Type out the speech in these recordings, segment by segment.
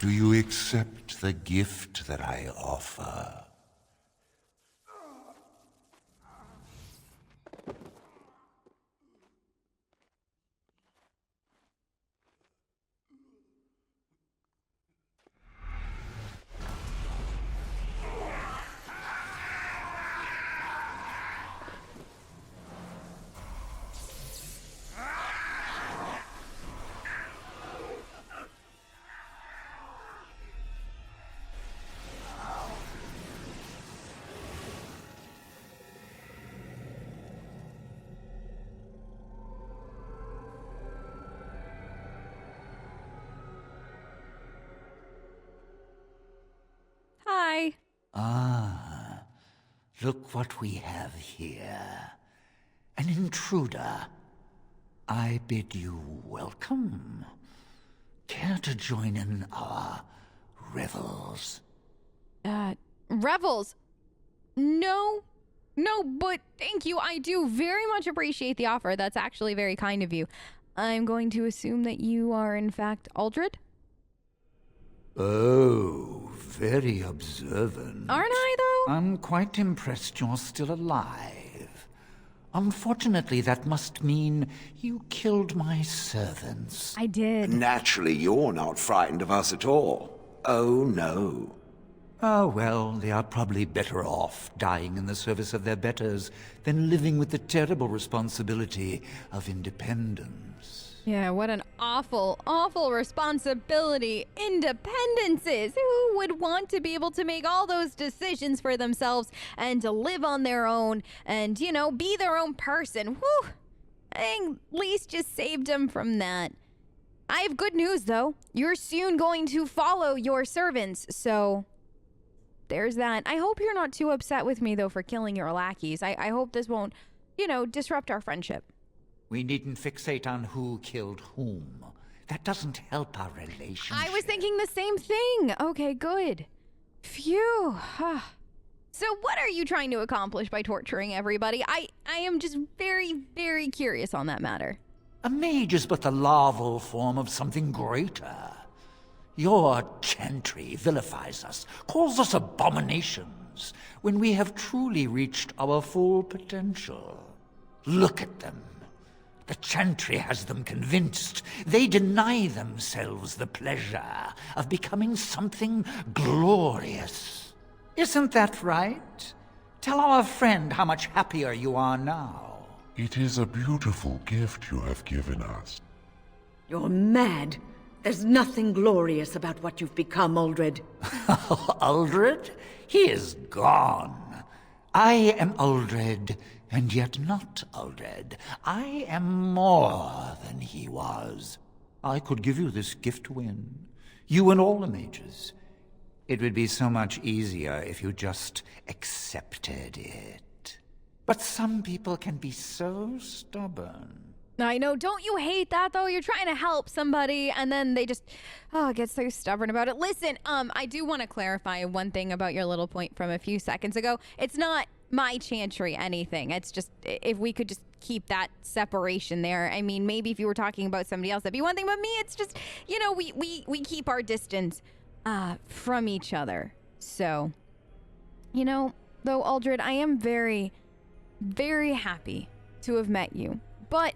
Do you accept the gift that I offer? Hi. Ah, look what we have here. An intruder. I bid you welcome. Care to join in our revels? Revels. No, but thank you. I do very much appreciate the offer. That's actually very kind of you. I'm going to assume that you are, in fact, Aldred? Oh, very observant. Aren't I, though? I'm quite impressed you're still alive. Unfortunately, that must mean you killed my servants. I did. Naturally, you're not frightened of us at all. Oh, no. Oh, well, they are probably better off dying in the service of their betters than living with the terrible responsibility of independence. Yeah, what an awful, awful responsibility independence is. Who would want to be able to make all those decisions for themselves and to live on their own and, be their own person? Whew. I at least just saved them from that. I have good news, though. You're soon going to follow your servants, so there's that. I hope you're not too upset with me, though, for killing your lackeys. I hope this won't, disrupt our friendship. We needn't fixate on who killed whom. That doesn't help our relationship. I was thinking the same thing. Okay, good. Phew. So what are you trying to accomplish by torturing everybody? I am just very, very curious on that matter. A mage is but the larval form of something greater. Your chantry vilifies us, calls us abominations, when we have truly reached our full potential. Look at them. The chantry has them convinced. They deny themselves the pleasure of becoming something glorious. Isn't that right? Tell our friend how much happier you are now. It is a beautiful gift you have given us. You're mad. There's nothing glorious about what you've become, Aldred. Aldred? He is gone. I am Aldred, and yet not Aldred. I am more than he was. I could give you this gift to win. You and all the mages. It would be so much easier if you just accepted it. But some people can be so stubborn. I know, don't you hate that, though? You're trying to help somebody, and then they just, get so stubborn about it. Listen, I do want to clarify one thing about your little point from a few seconds ago. It's not my chantry anything. It's just, if we could just keep that separation there. I mean, maybe if you were talking about somebody else, that'd be one thing, but me, it's just, we keep our distance from each other. So, though, Aldred, I am very, very happy to have met you. But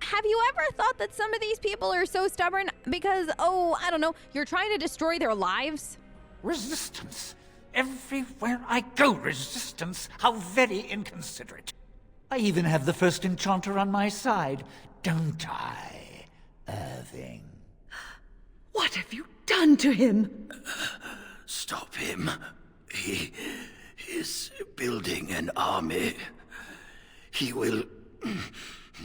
have you ever thought that some of these people are so stubborn because, I don't know, you're trying to destroy their lives? Resistance. Everywhere I go, resistance. How very inconsiderate. I even have the first enchanter on my side, don't I, Irving? What have you done to him? Stop him. He is building an army. He will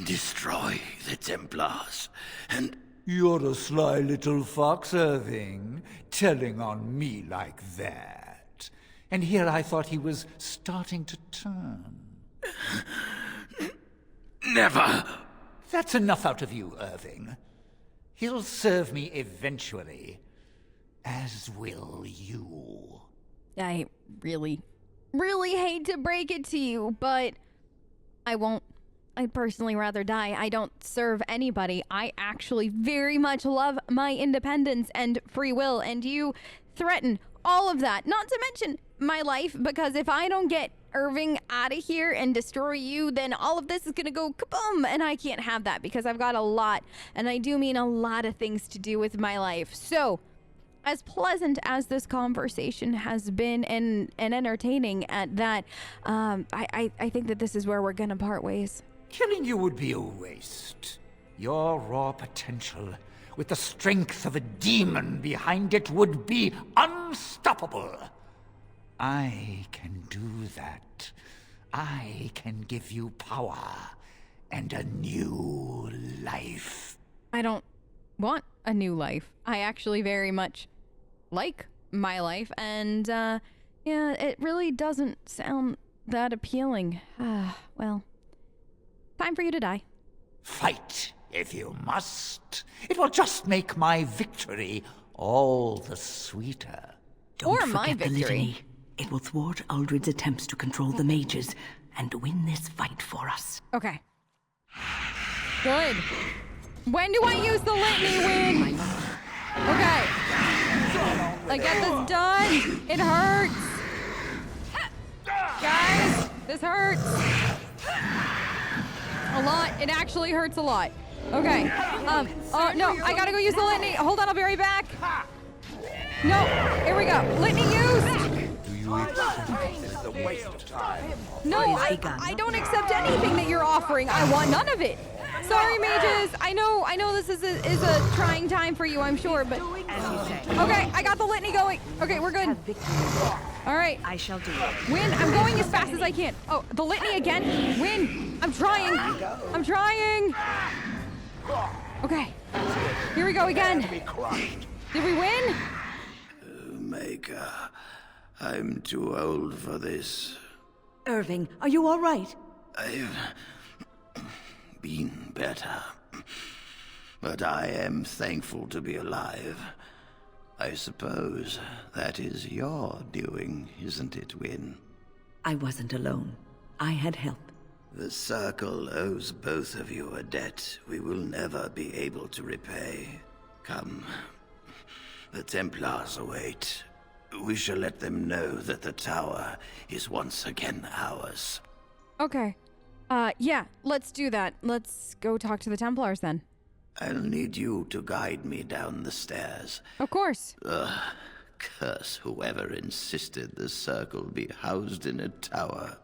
destroy the Templars, and... You're a sly little fox, Irving, telling on me like that. And here I thought he was starting to turn. Never! That's enough out of you, Irving. He'll serve me eventually, as will you. I really, really hate to break it to you, but I won't I'd personally rather die. I don't serve anybody. I actually very much love my independence and free will, and you threaten all of that. Not to mention my life, because if I don't get Irving out of here and destroy you, then all of this is gonna go kaboom, and I can't have that because I've got a lot, and I do mean a lot of things to do with my life. So, as pleasant as this conversation has been and entertaining at that, I think that this is where we're gonna part ways. Killing you would be a waste. Your raw potential, with the strength of a demon behind it, would be unstoppable. I can do that. I can give you power and a new life. I don't want a new life. I actually very much like my life, and yeah, it really doesn't sound that appealing. Well, time for you to die. Fight if you must. It will just make my victory all the sweeter. Don't Or my forget the victory. litany. It will thwart Uldred's attempts to control the mages and win this fight for us. Okay. Good. When do I use the litany, Win? Okay. I get this done. It hurts. Guys, this hurts. A lot. It actually hurts a lot. Okay. No, I gotta go use the litany. Hold on, I'll be right back. No, here we go. Litany used. This is a waste of time. No, I don't accept anything that you're offering. I want none of it. Sorry, mages. I know this is a trying time for you, I'm sure, but... Okay, I got the litany going. Okay, we're good. All right. I shall do it. Win, I'm going as fast as I can. Oh, the litany again? Win, I'm trying. I'm trying. Okay, here we go again. Did we win? Maker, I'm too old for this. Irving, are you all right? I've been better. But I am thankful to be alive. I suppose that is your doing, isn't it, Win? I wasn't alone. I had help. The Circle owes both of you a debt we will never be able to repay. Come. The Templars await. We shall let them know that the tower is once again ours. Okay. Yeah, let's do that. Let's go talk to the Templars then. I'll need you to guide me down the stairs. Of course. Curse whoever insisted the Circle be housed in a tower.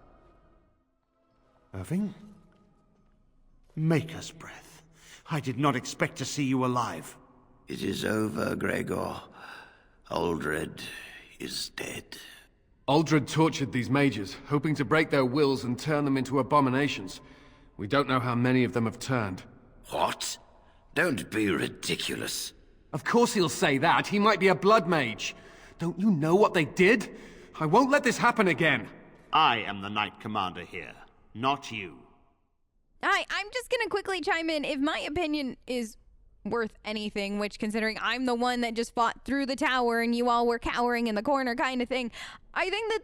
Irving? Maker's breath. I did not expect to see you alive. It is over, Gregor. Aldred is dead. Aldred tortured these mages, hoping to break their wills and turn them into abominations. We don't know how many of them have turned. What? Don't be ridiculous. Of course he'll say that. He might be a blood mage. Don't you know what they did? I won't let this happen again. I am the Knight Commander here, not you. I'm just gonna quickly chime in. If my opinion is worth anything, which considering I'm the one that just fought through the tower and you all were cowering in the corner kind of thing, I think that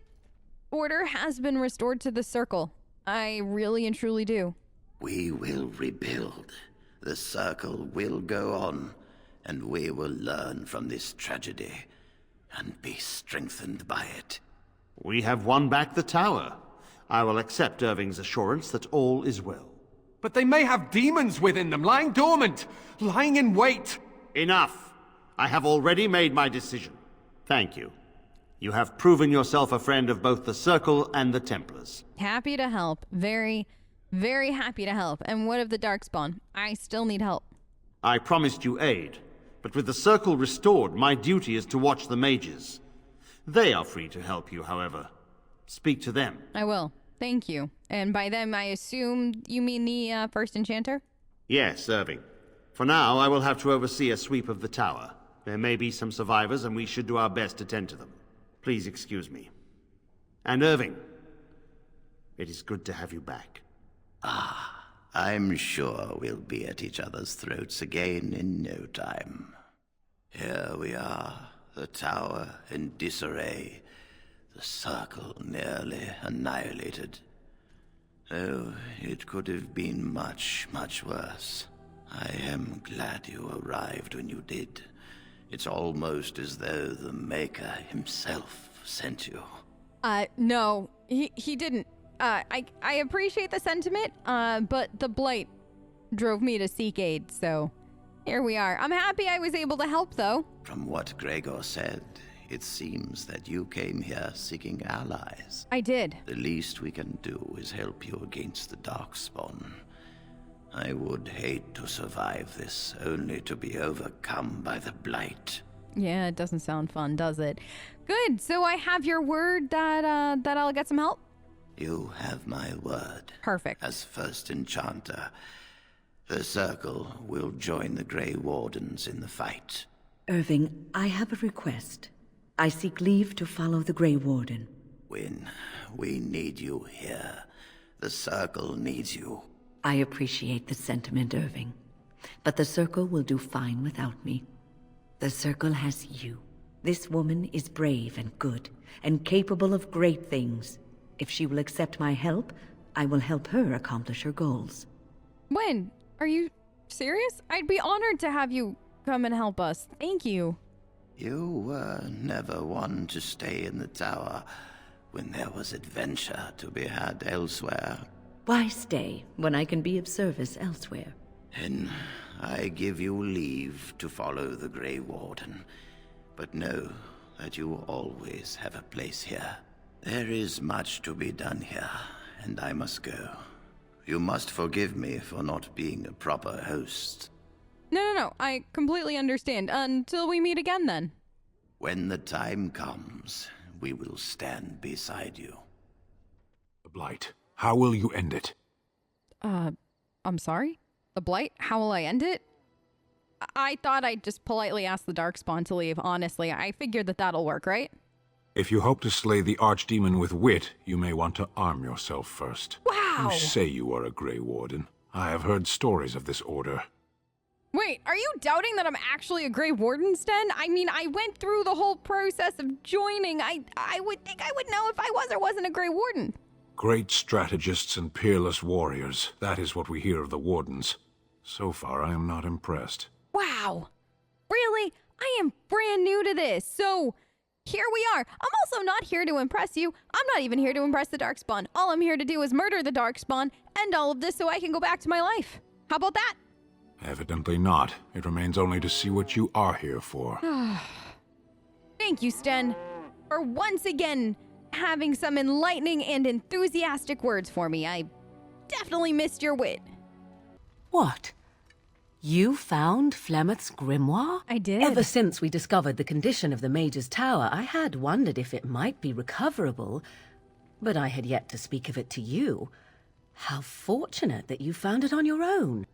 order has been restored to the Circle. I really and truly do. We will rebuild. The Circle will go on, and we will learn from this tragedy and be strengthened by it. We have won back the tower. I will accept Irving's assurance that all is well. But they may have demons within them, lying dormant, lying in wait. Enough! I have already made my decision. Thank you. You have proven yourself a friend of both the Circle and the Templars. Happy to help. Very, very happy to help. And what of the Darkspawn? I still need help. I promised you aid, but with the Circle restored, my duty is to watch the mages. They are free to help you, however. Speak to them. I will. Thank you. And by them, I assume you mean the first enchanter? Yes, Irving. For now, I will have to oversee a sweep of the tower. There may be some survivors, and we should do our best to tend to them. Please excuse me. And Irving, it is good to have you back. I'm sure we'll be at each other's throats again in no time. Here we are, the tower in disarray, the Circle nearly annihilated. Oh, it could have been much, much worse. I am glad you arrived when you did. It's almost as though the Maker himself sent you. No, he didn't. I appreciate the sentiment, but the blight drove me to seek aid, so here we are. I'm happy I was able to help, though. From what Gregor said, it seems that you came here seeking allies. I did. The least we can do is help you against the Darkspawn. I would hate to survive this, only to be overcome by the Blight. Yeah, it doesn't sound fun, does it? Good, so I have your word that I'll get some help? You have my word. Perfect. As first enchanter, the Circle will join the Grey Wardens in the fight. Irving, I have a request. I seek leave to follow the Grey Warden. When we need you here, the Circle needs you. I appreciate the sentiment, Irving. But the Circle will do fine without me. The Circle has you. This woman is brave and good, and capable of great things. If she will accept my help, I will help her accomplish her goals. When? Are you serious? I'd be honored to have you come and help us. Thank you. You were never one to stay in the tower when there was adventure to be had elsewhere. Why stay when I can be of service elsewhere? Then I give you leave to follow the Grey Warden, but know that you always have a place here. There is much to be done here, and I must go. You must forgive me for not being a proper host. No, I completely understand. Until we meet again, then. When the time comes, we will stand beside you. The Blight. How will you end it? I'm sorry? The Blight? How will I end it? I thought I'd just politely ask the Darkspawn to leave, honestly. I figured that that'll work, right? If you hope to slay the Archdemon with wit, you may want to arm yourself first. Wow! You say you are a Grey Warden. I have heard stories of this order. Wait, are you doubting that I'm actually a Grey Warden, Sten? I mean, I went through the whole process of joining. I would think I would know if I was or wasn't a Grey Warden. Great strategists and peerless warriors. That is what we hear of the Wardens. So far, I am not impressed. Wow. Really? I am brand new to this, so here we are. I'm also not here to impress you. I'm not even here to impress the Darkspawn. All I'm here to do is murder the Darkspawn, end all of this so I can go back to my life. How about that? Evidently not. It remains only to see what you are here for. Thank you, Sten, for once again having some enlightening and enthusiastic words for me. I definitely missed your wit. What? You found Flemeth's grimoire? I did. Ever since we discovered the condition of the Mage's Tower, I had wondered if it might be recoverable, but I had yet to speak of it to you. How fortunate that you found it on your own.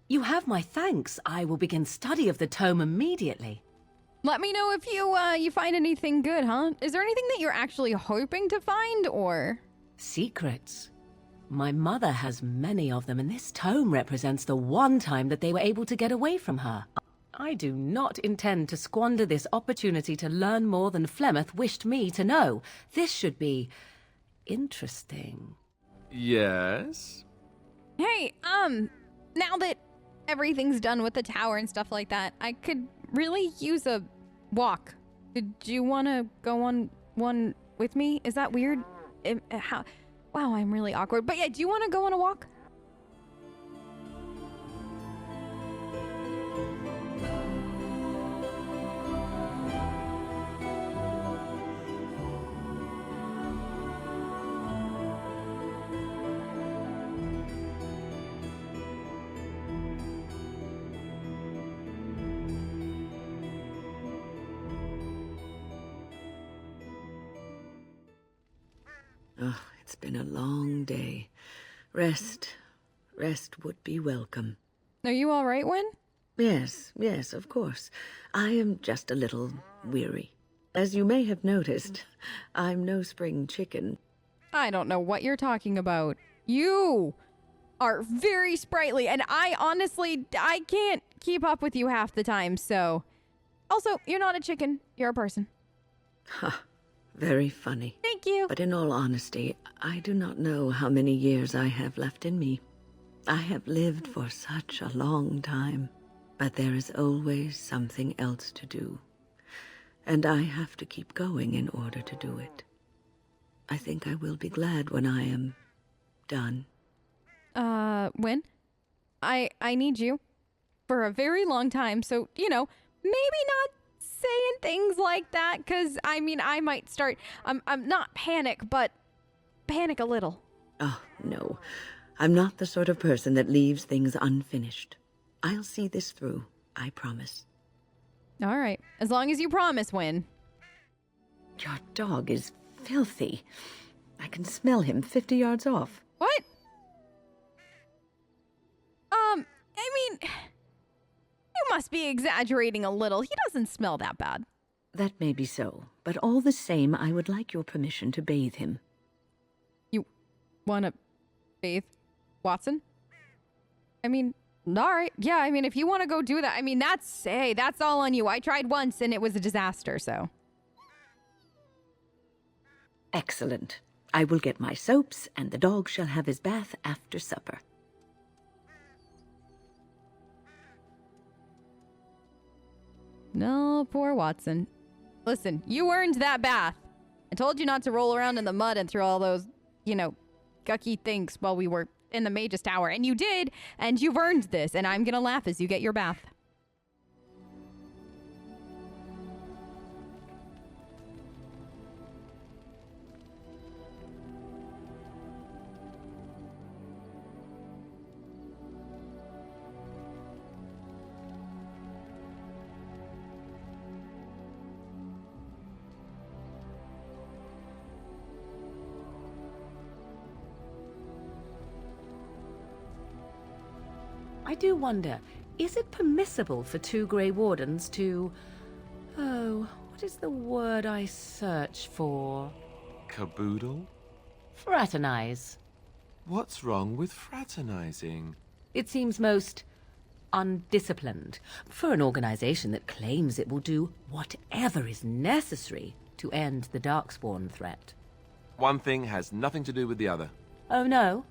You have my thanks. I will begin study of the tome immediately. Let me know if you find anything good, huh? Is there anything that you're actually hoping to find, or? Secrets. My mother has many of them, and this tome represents the one time that they were able to get away from her. I do not intend to squander this opportunity to learn more than Flemeth wished me to know. This should be interesting. Yes? Hey, now that everything's done with the tower and stuff like that, I could really use a walk. Did you want to go on one with me? Is that weird? Wow, I'm really awkward. But yeah, do you want to go on a walk? Oh, it's been a long day. Rest would be welcome. Are you all right, Win? Yes, of course. I am just a little weary. As you may have noticed, I'm no spring chicken. I don't know what you're talking about. You are very sprightly, and I can't keep up with you half the time, so. Also, you're not a chicken, you're a person. Ha, Very funny. Thank you. But in all honesty, I do not know how many years I have left in me. I have lived for such a long time, but there is always something else to do. And I have to keep going in order to do it. I think I will be glad when I am done. When? I need you for a very long time, so, maybe not saying things like that, because, I might start, I'm not panic, but panic a little. Oh, no. I'm not the sort of person that leaves things unfinished. I'll see this through, I promise. All right, as long as you promise, Win. Your dog is filthy. I can smell him 50 yards off. What? You must be exaggerating a little. He doesn't smell that bad. That may be so, but all the same, I would like your permission to bathe him. You want to bathe Watson? All right. Yeah, if you want to go do that, that's all on you. I tried once and it was a disaster, so. Excellent. I will get my soaps, and the dog shall have his bath after supper. No, poor Watson. Listen, you earned that bath. I told you not to roll around in the mud and through all those, gucky things while we were in the Mage's Tower. And you did, and you've earned this, and I'm gonna laugh as you get your bath. I do wonder, is it permissible for 2 Grey Wardens to... Oh, what is the word I search for? Caboodle? Fraternize. What's wrong with fraternizing? It seems most undisciplined for an organization that claims it will do whatever is necessary to end the Darkspawn threat. One thing has nothing to do with the other. Oh no?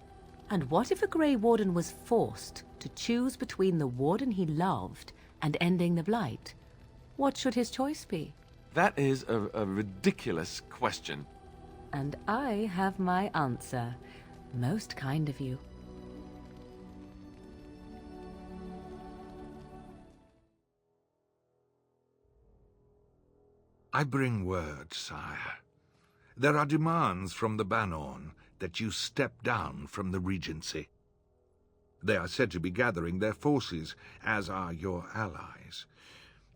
And what if a Grey Warden was forced to choose between the Warden he loved and ending the Blight? What should his choice be? That is a ridiculous question. And I have my answer. Most kind of you. I bring word, sire. There are demands from the Banorn that you step down from the Regency. They are said to be gathering their forces, as are your allies.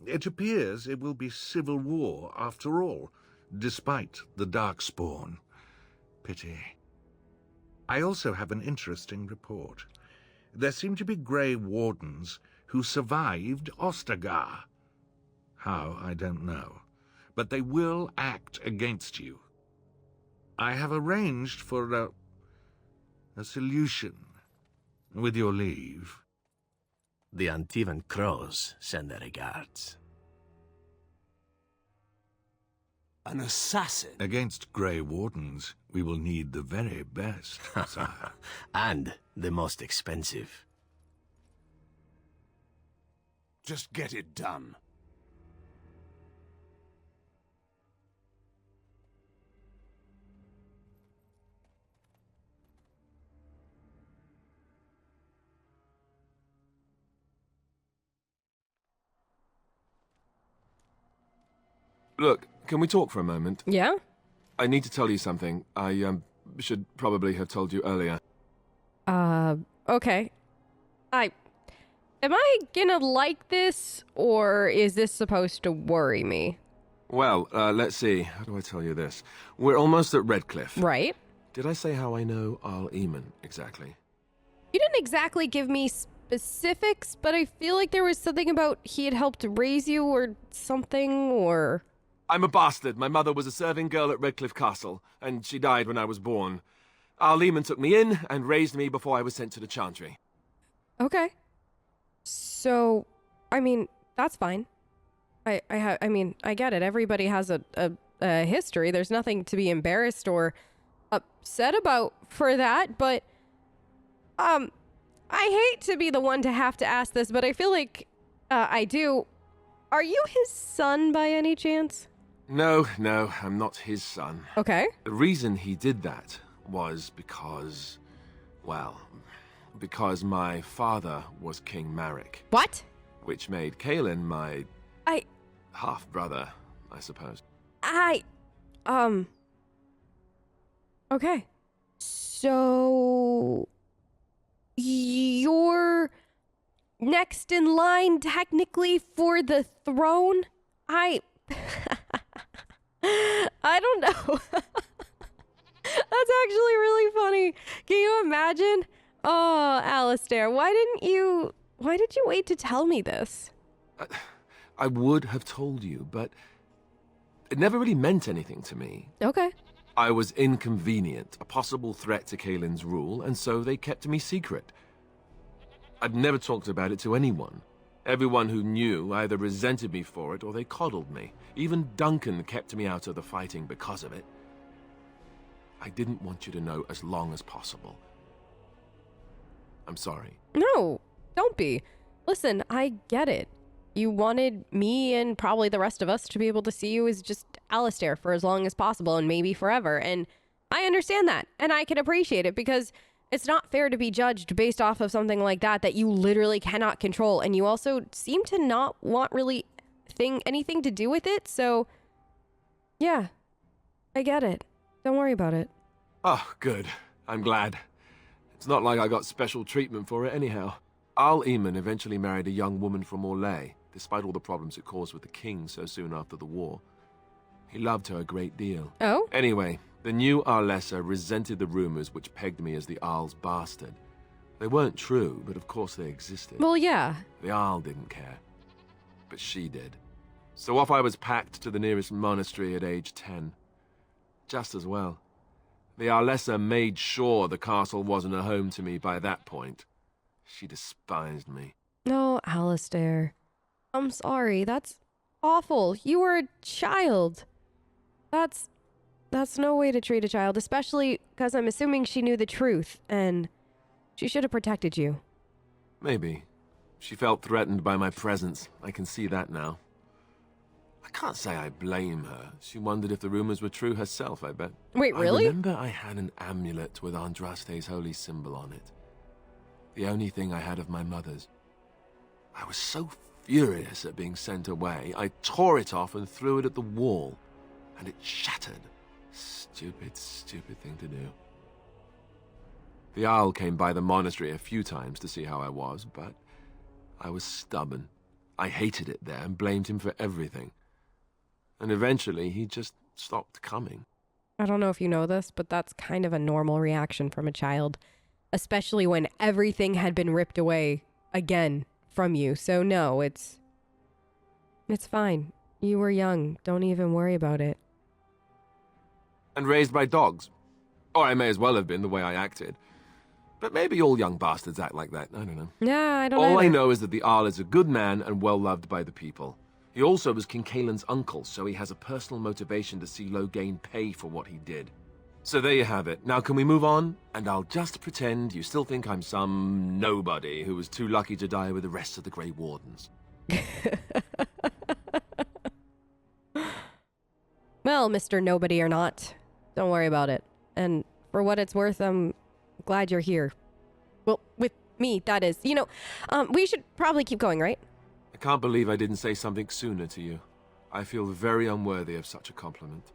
It appears it will be civil war after all, despite the Darkspawn. Pity. I also have an interesting report. There seem to be Grey Wardens who survived Ostagar. How, I don't know. But they will act against you. I have arranged for a solution, with your leave. The Antivan Crows send their regards. An assassin? Against Grey Wardens, we will need the very best, sire. And the most expensive. Just get it done. Look, can we talk for a moment? Yeah? I need to tell you something. I should probably have told you earlier. Okay. Am I gonna like this, or is this supposed to worry me? Well, let's see. How do I tell you this? We're almost at Redcliffe. Right. Did I say how I know Arl Eamon exactly? You didn't exactly give me specifics, but I feel like there was something about he had helped raise you or something, or... I'm a bastard. My mother was a serving girl at Redcliffe Castle, and she died when I was born. Arl Eamon took me in and raised me before I was sent to the Chantry. Okay. So, that's fine. I get it. Everybody has a history. There's nothing to be embarrassed or upset about for that, but I hate to be the one to have to ask this, but I feel like I do. Are you his son by any chance? No, I'm not his son. Okay. The reason he did that was because, well, because my father was King Marek. What? Which made Kaelin my half-brother, I suppose. Okay. So you're next in line technically for the throne? I don't know. That's actually really funny. Can you imagine? Oh, Alistair, why did you wait to tell me this? I would have told you, but it never really meant anything to me. Okay. I was inconvenient, a possible threat to Kaelin's rule, and so they kept me secret. I'd never talked about it to anyone. Everyone who knew either resented me for it or they coddled me. Even Duncan kept me out of the fighting because of it. I didn't want you to know as long as possible. I'm sorry. No, don't be. Listen, I get it. You wanted me and probably the rest of us to be able to see you as just Alistair for as long as possible and maybe forever. And I understand that. And I can appreciate it because it's not fair to be judged based off of something like that you literally cannot control. And you also seem to not want really anything to do with it. So, yeah, I get it. Don't worry about it. Oh, good. I'm glad. It's not like I got special treatment for it anyhow. Al Eamon eventually married a young woman from Orlais, despite all the problems it caused with the king so soon after the war. He loved her a great deal. Oh? Anyway, the new Arlessa resented the rumors which pegged me as the Arl's bastard. They weren't true, but of course they existed. Well, yeah. The Arl didn't care, but she did. So off I was packed to the nearest monastery at age 10. Just as well. The Arlessa made sure the castle wasn't a home to me by that point. She despised me. No, Alistair. I'm sorry. That's awful. You were a child. That's no way to treat a child, especially because I'm assuming she knew the truth, and she should have protected you. Maybe. She felt threatened by my presence. I can see that now. I can't say I blame her. She wondered if the rumors were true herself, I bet. Wait, really? I remember I had an amulet with Andraste's holy symbol on it. The only thing I had of my mother's. I was so furious at being sent away, I tore it off and threw it at the wall, and it shattered. Stupid, stupid thing to do. The Owl came by the monastery a few times to see how I was, but I was stubborn. I hated it there and blamed him for everything. And eventually, he just stopped coming. I don't know if you know this, but that's kind of a normal reaction from a child, especially when everything had been ripped away again from you. So no, it's fine. You were young. Don't even worry about it. And raised by dogs. Or I may as well have been the way I acted. But maybe all young bastards act like that. I don't know. Yeah, I don't All I either. know is that the Arl is a good man and well-loved by the people. He also was King Kaelin's uncle, so he has a personal motivation to see Loghain pay for what he did. So there you have it. Now can we move on? And I'll just pretend you still think I'm some nobody who was too lucky to die with the rest of the Grey Wardens. Well, Mr. Nobody or not, don't worry about it. And for what it's worth, I'm glad you're here. Well, with me, that is. You know, we should probably keep going, right? I can't believe I didn't say something sooner to you. I feel very unworthy of such a compliment.